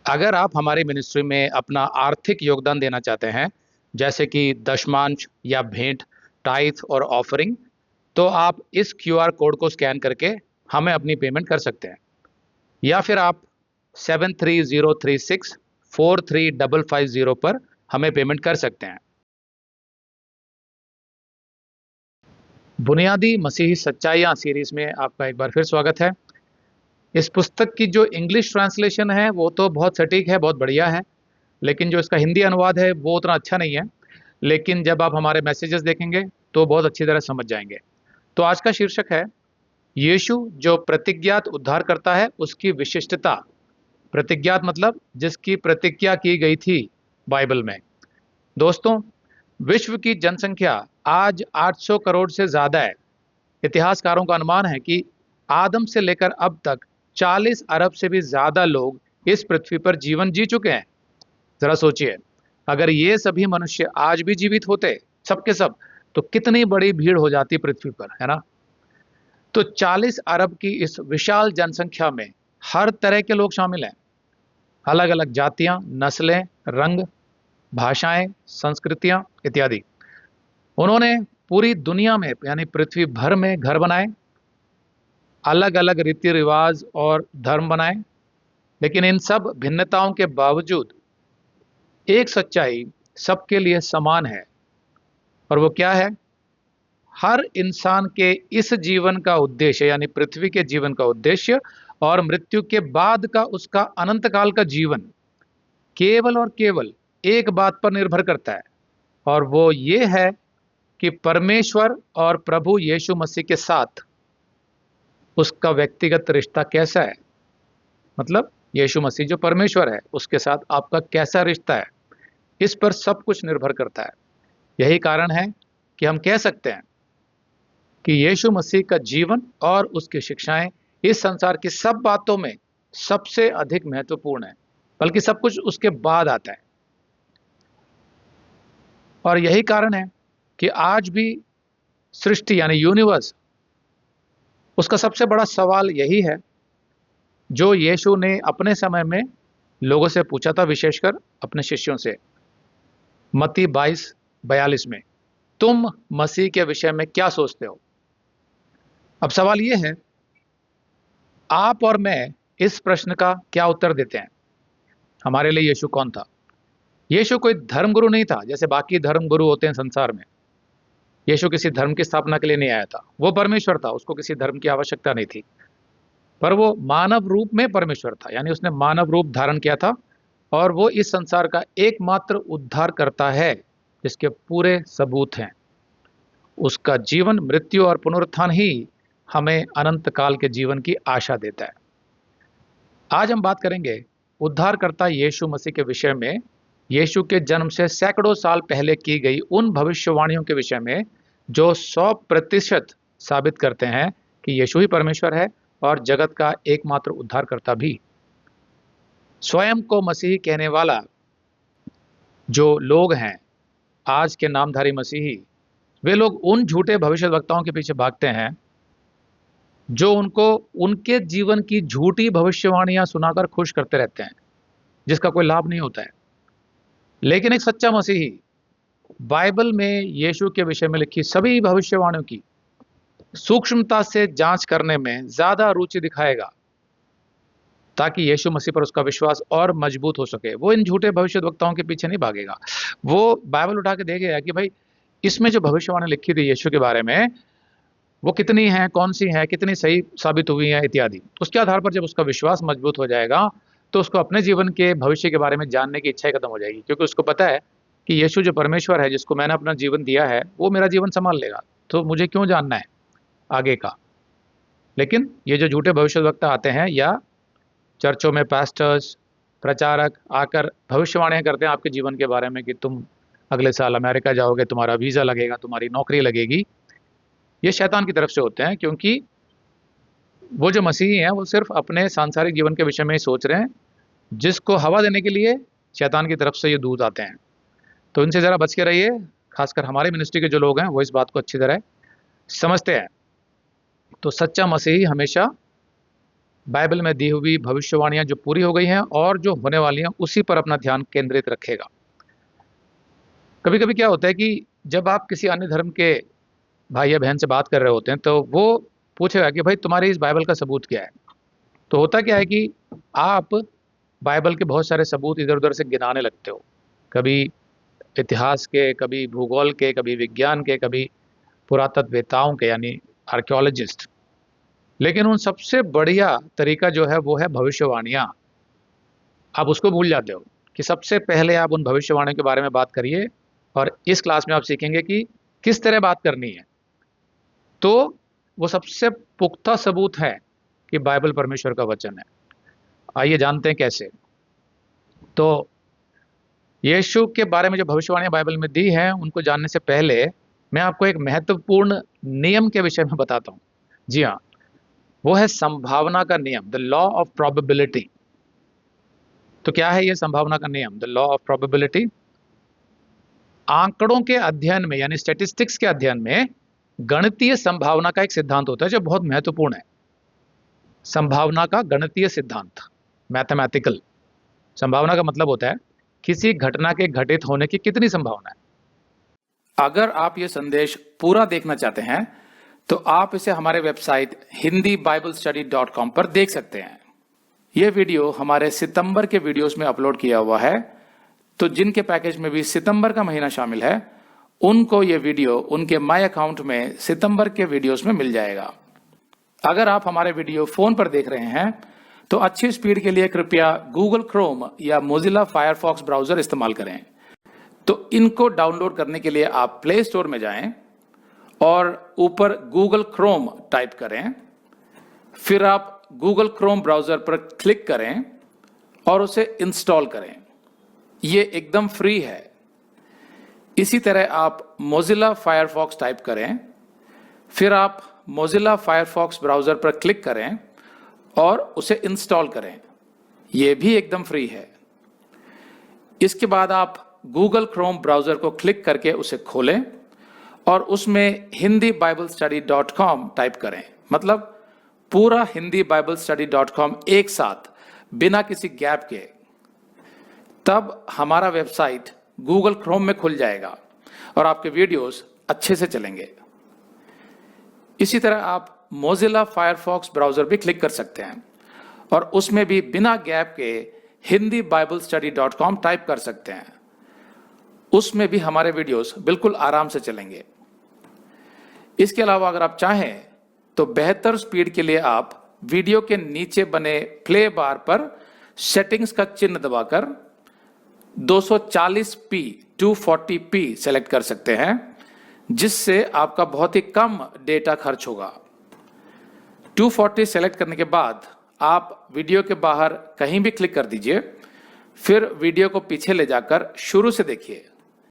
अगर आप हमारी मिनिस्ट्री में अपना आर्थिक योगदान देना चाहते हैं, जैसे कि दशमांश या भेंट, टाइथ और ऑफरिंग, तो आप इस क्यूआर कोड को स्कैन करके हमें अपनी पेमेंट कर सकते हैं। या फिर आप 7303643550 पर हमें पेमेंट कर सकते हैं। बुनियादी मसीही सच्चाइयाँ सीरीज में आपका एक बार फिर स्वागत है। इस पुस्तक की जो इंग्लिश ट्रांसलेशन है वो तो बहुत सटीक है, बहुत बढ़िया है, लेकिन जो इसका हिंदी अनुवाद है वो उतना अच्छा नहीं है। लेकिन जब आप हमारे मैसेजेस देखेंगे तो बहुत अच्छी तरह समझ जाएंगे। तो आज का शीर्षक है यीशु जो प्रतिज्ञात उद्धार करता है उसकी विशिष्टता। प्रतिज्ञात मतलब जिसकी प्रतिज्ञा की गई थी बाइबल में। दोस्तों, विश्व की जनसंख्या आज 800 करोड़ से ज्यादा है। इतिहासकारों का अनुमान है कि आदम से लेकर अब तक 40 अरब से भी ज्यादा लोग इस पृथ्वी पर जीवन जी चुके हैं। जरा सोचिए, अगर ये सभी मनुष्य आज भी जीवित होते, सबके सब, तो कितनी बड़ी भीड़ हो जाती पृथ्वी पर, है ना। तो 40 अरब की इस विशाल जनसंख्या में हर तरह के लोग शामिल हैं। अलग अलग जातियां, नस्लें, रंग, भाषाएं, संस्कृतियां इत्यादि। उन्होंने पूरी दुनिया में यानी पृथ्वी भर में घर बनाए, अलग अलग रीति रिवाज और धर्म बनाए। लेकिन इन सब भिन्नताओं के बावजूद एक सच्चाई सबके लिए समान है, और वो क्या है? हर इंसान के इस जीवन का उद्देश्य यानी पृथ्वी के जीवन का उद्देश्य और मृत्यु के बाद का उसका अनंत काल का जीवन केवल और केवल एक बात पर निर्भर करता है, और वो ये है कि परमेश्वर और प्रभु यीशु मसीह के साथ उसका व्यक्तिगत रिश्ता कैसा है। मतलब यीशु मसीह जो परमेश्वर है उसके साथ आपका कैसा रिश्ता है, इस पर सब कुछ निर्भर करता है। यही कारण है कि हम कह सकते हैं कि यीशु मसीह का जीवन और उसकी शिक्षाएं इस संसार की सब बातों में सबसे अधिक महत्वपूर्ण है, बल्कि सब कुछ उसके बाद आता है। और यही कारण है कि आज भी सृष्टि यानी यूनिवर्स, उसका सबसे बड़ा सवाल यही है जो यीशु ने अपने समय में लोगों से पूछा था, विशेषकर अपने शिष्यों से। मत्ती 22:42 में, तुम मसीह के विषय में क्या सोचते हो? अब सवाल यह है, आप और मैं इस प्रश्न का क्या उत्तर देते हैं? हमारे लिए यीशु कौन था? यीशु कोई धर्मगुरु नहीं था जैसे बाकी धर्मगुरु होते हैं संसार में। यीशु किसी धर्म की स्थापना के लिए नहीं आया था। वो परमेश्वर था, उसको किसी धर्म की आवश्यकता नहीं थी। पर वो मानव रूप में परमेश्वर था, यानी उसने मानव रूप धारण किया था, और वो इस संसार का एकमात्र उद्धार करता है जिसके पूरे सबूत हैं। उसका जीवन, मृत्यु और पुनरुत्थान ही हमें अनंत काल के जीवन की आशा देता है। आज हम बात करेंगे उद्धारकर्ता यीशु मसीह के विषय में, यीशु के जन्म से सैकड़ों साल पहले की गई उन भविष्यवाणियों के विषय में जो 100% साबित करते हैं कि यीशु ही परमेश्वर है और जगत का एकमात्र उद्धारकर्ता भी। स्वयं को मसीही कहने वाला जो लोग हैं, आज के नामधारी मसीही, वे लोग उन झूठे भविष्यवक्ताओं के पीछे भागते हैं जो उनको उनके जीवन की झूठी भविष्यवाणियां सुनाकर खुश करते रहते हैं, जिसका कोई लाभ नहीं होता है। लेकिन एक सच्चा मसीही बाइबल में यीशु के विषय में लिखी सभी भविष्यवाणियों की सूक्ष्मता से जांच करने में ज्यादा रुचि दिखाएगा, ताकि यीशु मसीह पर उसका विश्वास और मजबूत हो सके। वो इन झूठे भविष्यवक्ताओं के पीछे नहीं भागेगा। वो बाइबल उठा के देखेगा कि भाई, इसमें जो भविष्यवाणी लिखी थी यीशु के बारे में, वो कितनी है, कौन सी है, कितनी सही साबित हुई है इत्यादि। उसके आधार पर जब उसका विश्वास मजबूत हो जाएगा तो उसको अपने जीवन के भविष्य के बारे में जानने की इच्छा खत्म हो जाएगी, क्योंकि उसको पता है कि यीशु जो परमेश्वर है, जिसको मैंने अपना जीवन दिया है, वो मेरा जीवन संभाल लेगा, तो मुझे क्यों जानना है आगे का। लेकिन ये जो झूठे भविष्यवक्ता आते हैं, या चर्चों में पास्टर्स, प्रचारक आकर भविष्यवाणियां करते हैं आपके जीवन के बारे में कि तुम अगले साल अमेरिका जाओगे, तुम्हारा वीज़ा लगेगा, तुम्हारी नौकरी लगेगी, ये शैतान की तरफ से होते हैं। क्योंकि वो जो मसीही हैं वो सिर्फ अपने सांसारिक जीवन के विषय में ही सोच रहे हैं, जिसको हवा देने के लिए शैतान की तरफ से ये दूत आते हैं। तो इनसे ज़रा बच के रहिए। खासकर हमारे मिनिस्ट्री के जो लोग हैं वो इस बात को अच्छी तरह समझते हैं। तो सच्चा मसीही हमेशा बाइबल में दी हुई भविष्यवाणियां जो पूरी हो गई हैं और जो होने वाली हैं उसी पर अपना ध्यान केंद्रित रखेगा। कभी कभी क्या होता है कि जब आप किसी अन्य धर्म के भाई या बहन से बात कर रहे होते हैं तो वो पूछेगा कि भाई तुम्हारी इस बाइबल का सबूत क्या है। तो होता क्या है कि आप बाइबल के बहुत सारे सबूत इधर उधर से गिनाने लगते हो, कभी इतिहास के, कभी भूगोल के, कभी विज्ञान के, कभी पुरातत्ववेताओं के यानी आर्कियोलॉजिस्ट। लेकिन उन सबसे बढ़िया तरीका जो है वो है भविष्यवाणियां। आप उसको भूल जाते हो कि सबसे पहले आप उन भविष्यवाणियों के बारे में बात करिए, और इस क्लास में आप सीखेंगे कि किस तरह बात करनी है। तो वो सबसे पुख्ता सबूत है कि बाइबल परमेश्वर का वचन है। आइए जानते हैं कैसे। तो यीशु के बारे में जो भविष्यवाणियां बाइबल में दी हैं उनको जानने से पहले मैं आपको एक महत्वपूर्ण नियम के विषय में बताता हूं। जी हाँ, वो है संभावना का नियम, द लॉ ऑफ प्रोबेबिलिटी। तो क्या है ये संभावना का नियम, द लॉ ऑफ प्रोबेबिलिटी? आंकड़ों के अध्ययन में यानी स्टैटिस्टिक्स के अध्ययन में गणितीय संभावना का एक सिद्धांत होता है जो बहुत महत्वपूर्ण है। संभावना का गणितीय सिद्धांत, मैथमेटिकल। संभावना का मतलब होता है किसी घटना के घटित होने की कितनी संभावना है। अगर आप ये संदेश पूरा देखना चाहते हैं तो आप इसे हमारे वेबसाइट hindiBiblestudy.com पर देख सकते हैं। यह वीडियो हमारे सितंबर के वीडियोस में अपलोड किया हुआ है, तो जिनके पैकेज में भी सितंबर का महीना शामिल है उनको ये वीडियो उनके माय अकाउंट में सितंबर के वीडियोस में मिल जाएगा। अगर आप हमारे वीडियो फोन पर देख रहे हैं तो अच्छी स्पीड के लिए कृपया गूगल क्रोम या मोजिला फायरफॉक्स ब्राउजर इस्तेमाल करें। तो इनको डाउनलोड करने के लिए आप प्ले स्टोर में जाएं और ऊपर गूगल क्रोम टाइप करें, फिर आप गूगल क्रोम ब्राउजर पर क्लिक करें और उसे इंस्टॉल करें। ये एकदम फ्री है। इसी तरह आप मोजिला फायरफॉक्स टाइप करें, फिर आप मोजिला फायरफॉक्स ब्राउजर पर क्लिक करें और उसे इंस्टॉल करें। यह भी एकदम फ्री है। इसके बाद आप गूगल क्रोम ब्राउजर को क्लिक करके उसे खोलें और उसमें hindiBiblestudy.com टाइप करें, मतलब पूरा hindiBiblestudy.com एक साथ बिना किसी गैप के। तब हमारा वेबसाइट गूगल क्रोम में खुल जाएगा और आपके वीडियोस अच्छे से चलेंगे। इसी तरह आप मोजिला फायरफॉक्स ब्राउजर भी क्लिक कर सकते हैं और उसमें भी बिना गैप के hindiBiblestudy.com टाइप कर सकते हैं। उसमें भी हमारे वीडियोस बिल्कुल आराम से चलेंगे। इसके अलावा अगर आप चाहें तो बेहतर स्पीड के लिए आप वीडियो के नीचे बने प्ले बार पर सेटिंग्स का चिन्ह दबाकर 240p 240p सेलेक्ट कर सकते हैं, जिससे आपका बहुत ही कम डेटा खर्च होगा। 240 सेलेक्ट करने के बाद आप वीडियो के बाहर कहीं भी क्लिक कर दीजिए, फिर वीडियो को पीछे ले जाकर शुरू से देखिए।